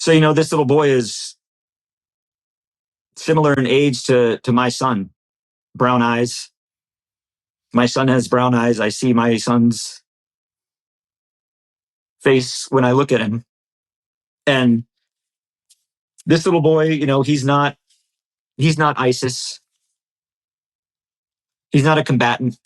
So, this little boy is similar in age to my son. Brown eyes. My son has brown eyes. I see my son's face when I look at him. And this little boy, he's not ISIS. He's not a combatant.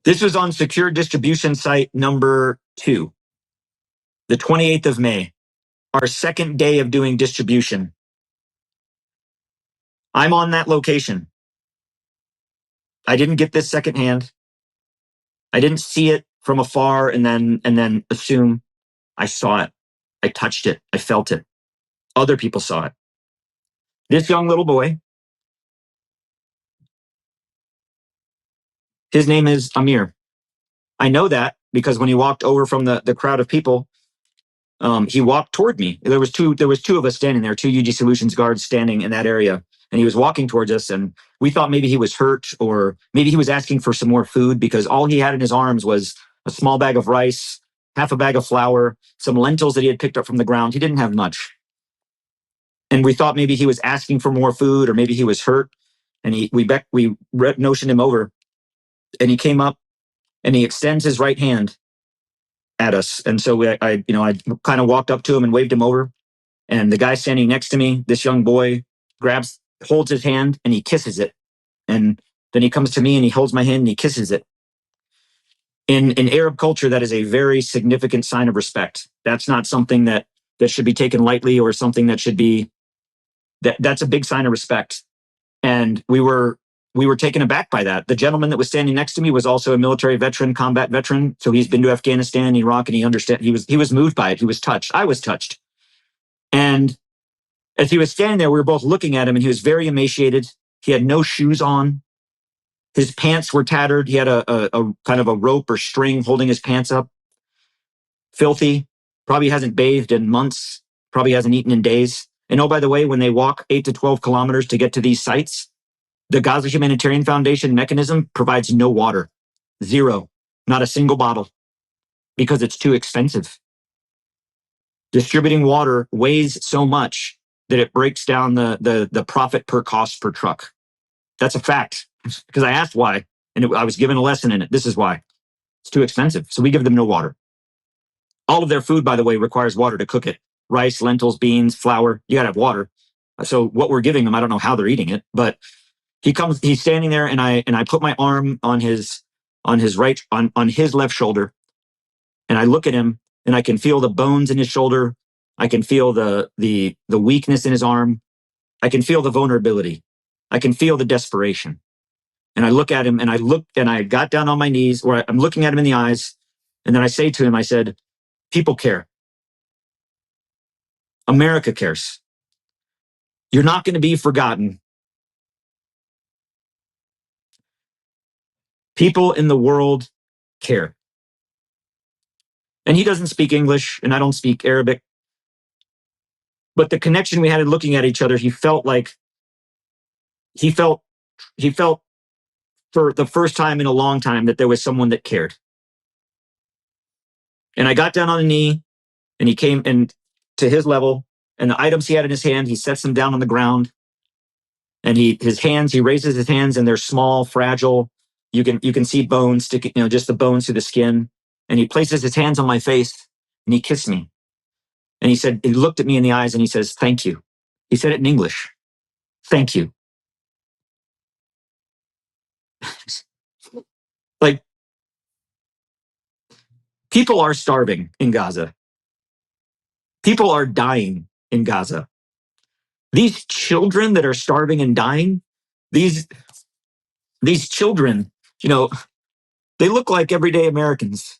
This was on secure distribution site number 2, the 28th of May, our second day of doing distribution. I'm on that location. I didn't get this secondhand. I didn't see it from afar and then assume I saw it. I touched it. I felt it. Other people saw it. This young little boy, his name is Amir. I know that because when he walked over from the crowd of people, he walked toward me. There was two of us standing there, 2 UG Solutions guards standing in that area, and he was walking towards us, and we thought maybe he was hurt or maybe he was asking for some more food because all he had in his arms was a small bag of rice, half a bag of flour, some lentils that he had picked up from the ground. He didn't have much. And we thought maybe he was asking for more food or maybe he was hurt. And we notioned him over, and he came up and he extends his right hand at us. And so I kind of walked up to him and waved him over. And the guy standing next to me, this young boy, holds his hand and he kisses it. And then he comes to me and he holds my hand and he kisses it. In Arab culture, that is a very significant sign of respect. That's not something that should be taken lightly or something that should be, that's a big sign of respect. And we were taken aback by that. The gentleman that was standing next to me was also a military veteran, combat veteran. So he's been to Afghanistan, Iraq, and he was moved by it. He was touched. I was touched. And as he was standing there, we were both looking at him, and he was very emaciated. He had no shoes on. His pants were tattered. He had a kind of a rope or string holding his pants up. Filthy. Probably hasn't bathed in months. Probably hasn't eaten in days. And oh, by the way, when they walk 8 to 12 kilometers to get to these sites, the Gaza Humanitarian Foundation mechanism provides no water. 0. Not a single bottle. Because it's too expensive. Distributing water weighs so much that it breaks down the profit per cost per truck. That's a fact. Because I asked why, and I was given a lesson in it. This is why. It's too expensive. So we give them no water. All of their food, by the way, requires water to cook it. Rice, lentils, beans, flour. You got to have water. So what we're giving them, I don't know how they're eating it, but he's standing there, and I put my arm on his left shoulder, and I look at him, and I can feel the bones in his shoulder. I can feel the weakness in his arm. I can feel the vulnerability. I can feel the desperation. And I look at him, and I got down on my knees, or I'm looking at him in the eyes, and then I say to him, I said, people care. America cares. You're not going to be forgotten. People in the world care. And he doesn't speak English, and I don't speak Arabic. But the connection we had in looking at each other, he felt for the first time in a long time that there was someone that cared. And I got down on a knee, and he came and to his level, and the items he had in his hand, he sets them down on the ground. And he raises his hands, and they're small, fragile. You can see bones sticking, just the bones through the skin. And he places his hands on my face, and he kissed me. And he looked at me in the eyes, and he says, thank you. He said it in English. Thank you. Like, people are starving in Gaza. People are dying in Gaza. These children that are starving and dying, these children, they look like everyday Americans.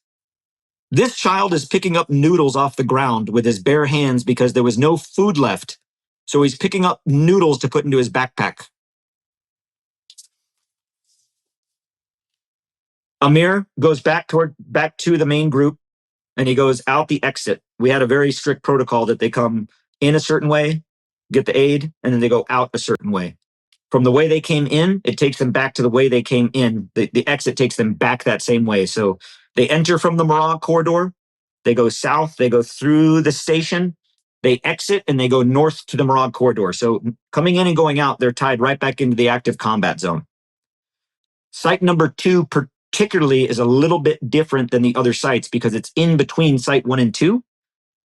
This child is picking up noodles off the ground with his bare hands because there was no food left. So he's picking up noodles to put into his backpack. Amir goes back to the main group, and he goes out the exit. We had a very strict protocol that they come in a certain way, get the aid, and then they go out a certain way. From the way they came in, it takes them back to the way they came in. The exit takes them back that same way. So they enter from the Marag corridor, they go south, they go through the station, they exit, and they go north to the Morag corridor. So coming in and going out, they're tied right back into the active combat zone. Site number 2 particularly is a little bit different than the other sites because it's in between site 1 and 2.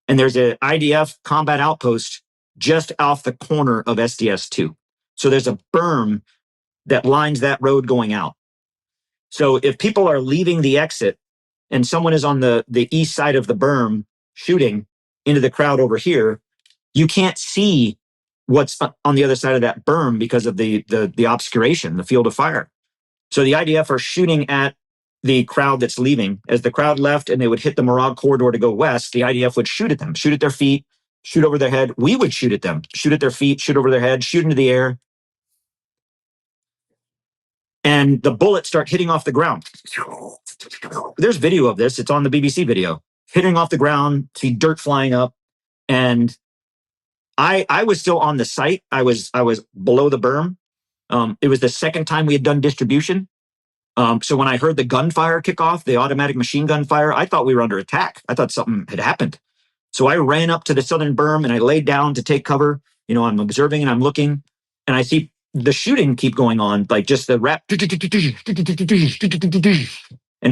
And there's an IDF combat outpost just off the corner of SDS 2. So there's a berm that lines that road going out. So if people are leaving the exit and someone is on the east side of the berm shooting into the crowd over here, you can't see what's on the other side of that berm because of the obscuration, the field of fire. So the IDF are shooting at the crowd that's leaving. As the crowd left and they would hit the Morag corridor to go west, the IDF would shoot at them, shoot at their feet, shoot over their head. We would shoot at them, shoot at their feet, shoot over their head, shoot into the air. And the bullets start hitting off the ground. There's video of this. It's on the BBC video. Hitting off the ground, see dirt flying up. And I was still on the site. I was below the berm. It was the second time we had done distribution. So when I heard the gunfire kick off, the automatic machine gun fire, I thought we were under attack. I thought something had happened. So I ran up to the southern berm and I laid down to take cover. You know, I'm observing and I'm looking, and I see the shooting keep going on, like just the rap, and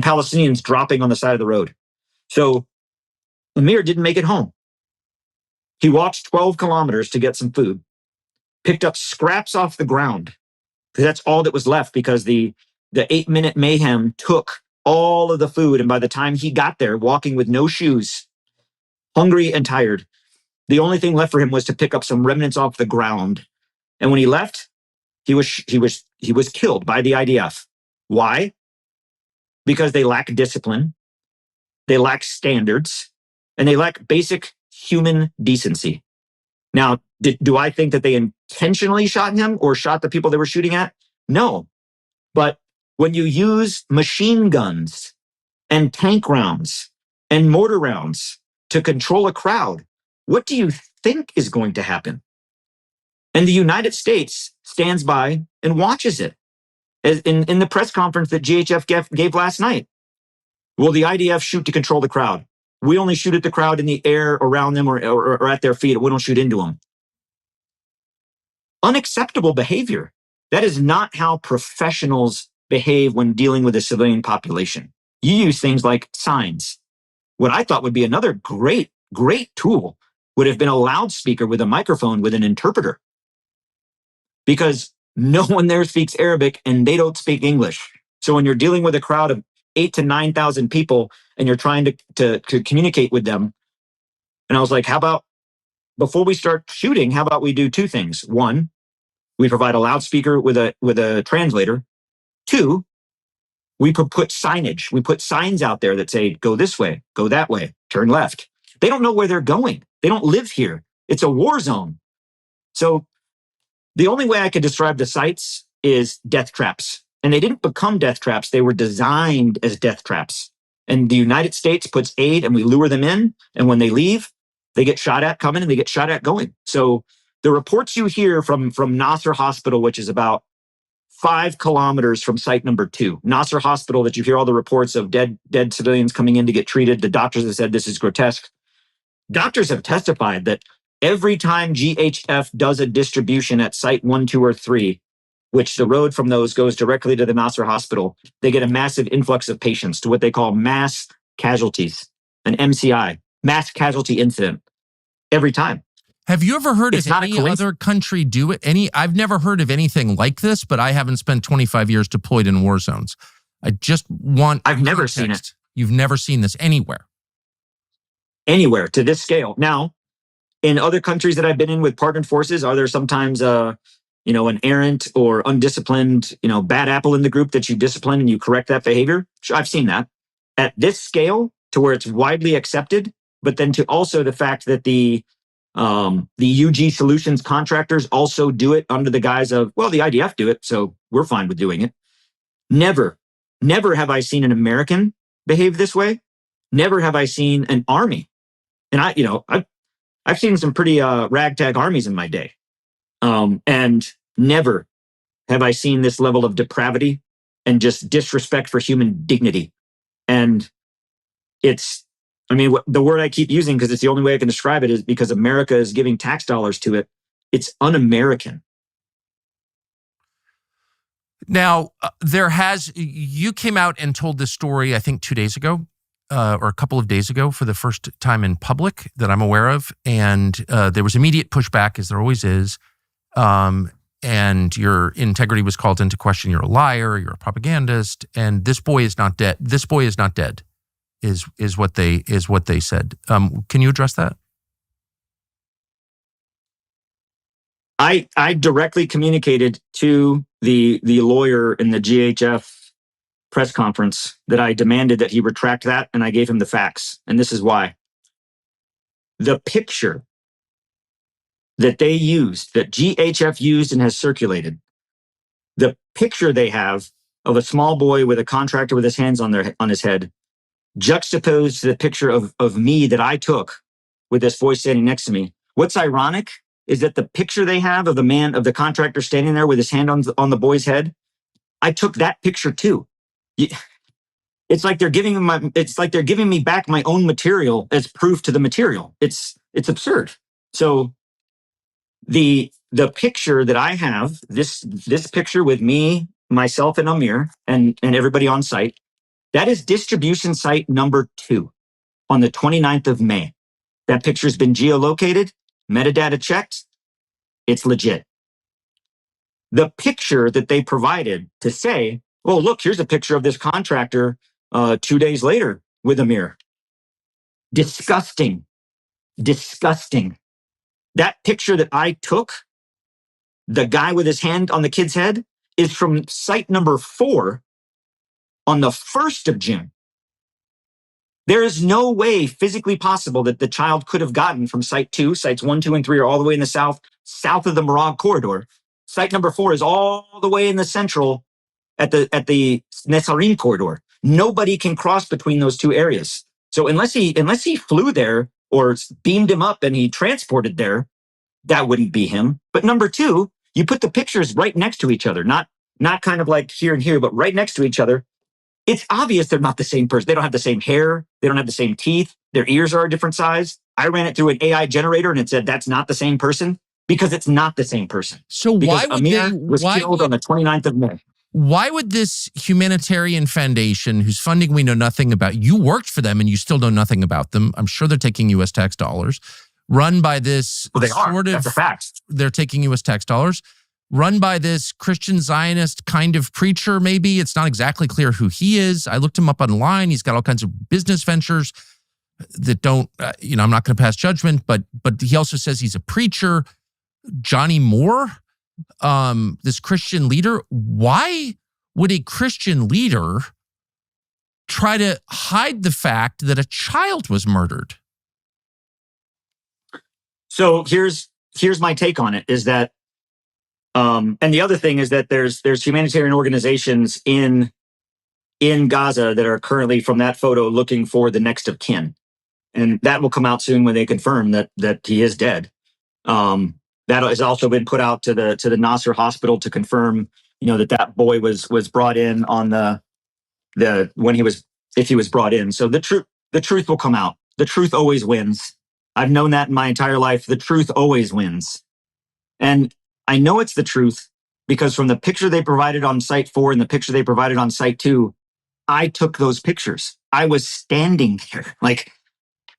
Palestinians dropping on the side of the road. So Amir didn't make it home. He walked 12 kilometers to get some food, picked up scraps off the ground. That's all that was left because the 8-minute mayhem took all of the food. And by the time he got there, walking with no shoes, hungry and tired, the only thing left for him was to pick up some remnants off the ground. And when he left, he was killed by the IDF. Why? Because they lack discipline, they lack standards, and they lack basic human decency. Now, do I think that they intentionally shot him or shot the people they were shooting at? No. But when you use machine guns and tank rounds and mortar rounds to control a crowd, what do you think is going to happen? And the United States stands by and watches it. As in the press conference that GHF gave last night. Will the IDF shoot to control the crowd? We only shoot at the crowd in the air around them or at their feet. We don't shoot into them. Unacceptable behavior. That is not how professionals behave when dealing with a civilian population. You use things like signs. What I thought would be another great tool would have been a loudspeaker with a microphone with an interpreter. Because no one there speaks Arabic and they don't speak English. So when you're dealing with a crowd of 8,000 to 9,000 people and you're trying to communicate with them, and I was like, how about before we start shooting, how about we do 2 things? 1, we provide a loudspeaker with a translator. 2, we put signage. We put signs out there that say, go this way, go that way, turn left. They don't know where they're going. They don't live here. It's a war zone. So the only way I could describe the sites is death traps. And they didn't become death traps. They were designed as death traps. And the United States puts aid and we lure them in. And when they leave, they get shot at coming and they get shot at going. So the reports you hear from Nasser Hospital, which is about 5 kilometers from site number 2, Nasser Hospital, that you hear all the reports of dead civilians coming in to get treated. The doctors have said this is grotesque. Doctors have testified that every time GHF does a distribution at site 1, 2, or 3, which the road from those goes directly to the Nasser Hospital, they get a massive influx of patients to what they call mass casualties, an MCI, mass casualty incident, every time. Have you ever heard of any other country do it? I've never heard of anything like this, but I haven't spent 25 years deployed in war zones. I've never seen it. You've never seen this anywhere? Anywhere to this scale. Now, in other countries that I've been in with partnered forces, are there sometimes an errant or undisciplined, bad apple in the group that you discipline and you correct that behavior? Sure, I've seen that. At this scale, to where it's widely accepted, but then to also the fact that the UG Solutions contractors also do it under the guise of, well, the IDF do it, so we're fine with doing it. Never have I seen an American behave this way. Never have I seen an army. And I've seen some pretty ragtag armies in my day. And never have I seen this level of depravity and just disrespect for human dignity. And it's I mean, the word I keep using, because it's the only way I can describe it, is because America is giving tax dollars to it. It's un-American. Now, you came out and told this story, I think 2 days ago, or a couple of days ago, for the first time in public that I'm aware of. And there was immediate pushback, as there always is. And your integrity was called into question. You're a liar. You're a propagandist. And this boy is not dead. This boy is not dead, is what they said. Can you address that? I directly communicated to the lawyer in the GHF press conference that I demanded that he retract that, and I gave him the facts. And this is why. The picture that they used, that GHF used and has circulated, the picture they have of a small boy with a contractor with his hands on his head, juxtaposed to the picture of me that I took with this boy standing next to me. What's ironic is that the picture they have of the contractor standing there with his hand on the boy's head, I took that picture too. It's like they're giving me back my own material as proof to the material. It's absurd. So the picture that I have, this picture with me, myself, and Amir, and everybody on site, that is distribution site number 2 on the 29th of May. That picture's been geolocated, metadata checked. It's legit. The picture that they provided to say, oh, look, here's a picture of this contractor 2 days later with Amir. Disgusting. Disgusting. That picture that I took, the guy with his hand on the kid's head, is from site number 4 on the 1st of June. There is no way physically possible that the child could have gotten from site 2, sites 1, 2, and 3 are all the way in the south of the Morag corridor. Site number 4 is all the way in the central at the Nesarim corridor. Nobody can cross between those two areas. So unless he flew there or beamed him up and he transported there, that wouldn't be him. But number 2, you put the pictures right next to each other, not kind of like here and here, but right next to each other. It's obvious they're not the same person. They don't have the same hair. They don't have the same teeth. Their ears are a different size. I ran it through an AI generator and it said that's not the same person, because it's not the same person. So why would Amir was killed on the 29th of May. Why would this humanitarian foundation, whose funding we know nothing about, you worked for them and you still know nothing about them. I'm sure they're taking U.S. tax dollars, run by this. Well, they are. That's a fact. They're taking U.S. tax dollars, run by this Christian Zionist kind of preacher, maybe. It's not exactly clear who he is. I looked him up online. He's got all kinds of business ventures that don't, I'm not going to pass judgment, but he also says he's a preacher. Johnny Moore, this Christian leader. Why would a Christian leader try to hide the fact that a child was murdered? So here's my take on it, is that and the other thing is that there's humanitarian organizations in Gaza that are currently, from that photo, looking for the next of kin. And that will come out soon when they confirm that he is dead. That has also been put out to the Nasser hospital to confirm, that boy was brought in on if he was brought in. So the truth will come out. The truth always wins. I've known that in my entire life. The truth always wins. And I know it's the truth because from the picture they provided on site 4 and the picture they provided on site 2, I took those pictures. I was standing there. Like,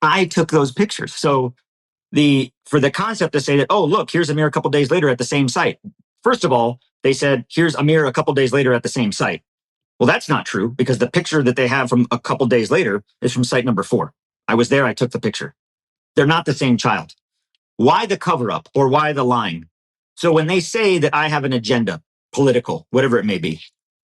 I took those pictures. So for the concept to say that, oh, look, here's Amir a couple days later at the same site. First of all, they said, here's Amir a couple days later at the same site. Well, that's not true, because the picture that they have from a couple days later is from site number 4. I was there. I took the picture. They're not the same child. Why the cover up, or why the lying? So when they say that I have an agenda, political, whatever it may be,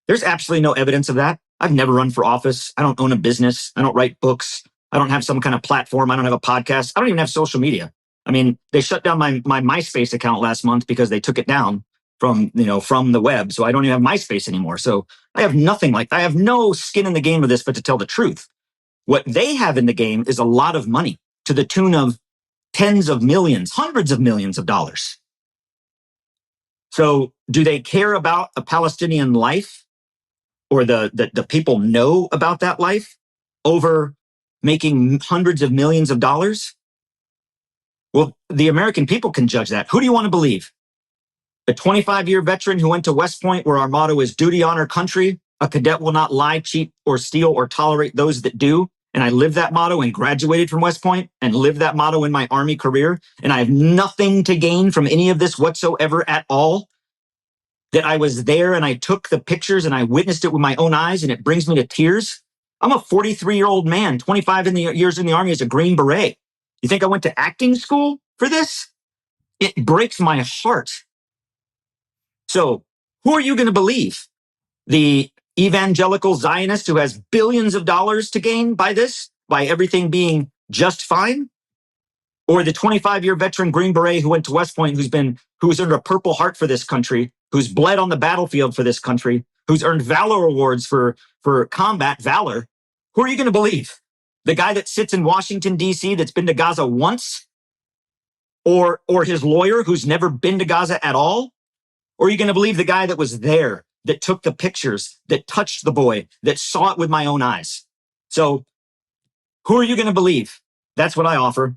there's absolutely no evidence of that. I've never run for office. I don't own a business. I don't write books. I don't have some kind of platform. I don't have a podcast. I don't even have social media. I mean, they shut down my MySpace account last month because they took it down from the web. So I don't even have MySpace anymore. So I have nothing I have no skin in the game of this, but to tell the truth. What they have in the game is a lot of money, to the tune of tens of millions, hundreds of millions of dollars. So do they care about a Palestinian life, or the people know about that life, over making hundreds of millions of dollars? Well, the American people can judge that. Who do you want to believe? A 25-year veteran who went to West Point, where our motto is duty, honor, country. A cadet will not lie, cheat, or steal, or tolerate those that do. And I lived that motto and graduated from West Point and lived that motto in my Army career. And I have nothing to gain from any of this whatsoever at all. That I was there and I took the pictures and I witnessed it with my own eyes, and it brings me to tears. I'm a 43-year-old man, 25 years in the Army as a Green Beret. You think I went to acting school for this? It breaks my heart. So who are you going to believe? The evangelical Zionist who has billions of dollars to gain by this, by everything being just fine? Or the 25-year veteran Green Beret who went to West Point, who's earned a Purple Heart for this country, who's bled on the battlefield for this country, who's earned Valor Awards for combat valor? Who are you going to believe? The guy that sits in Washington, D.C. that's been to Gaza once? Or his lawyer who's never been to Gaza at all? Or are you going to believe the guy that was there, that took the pictures, that touched the boy, that saw it with my own eyes? So who are you going to believe? That's what I offer.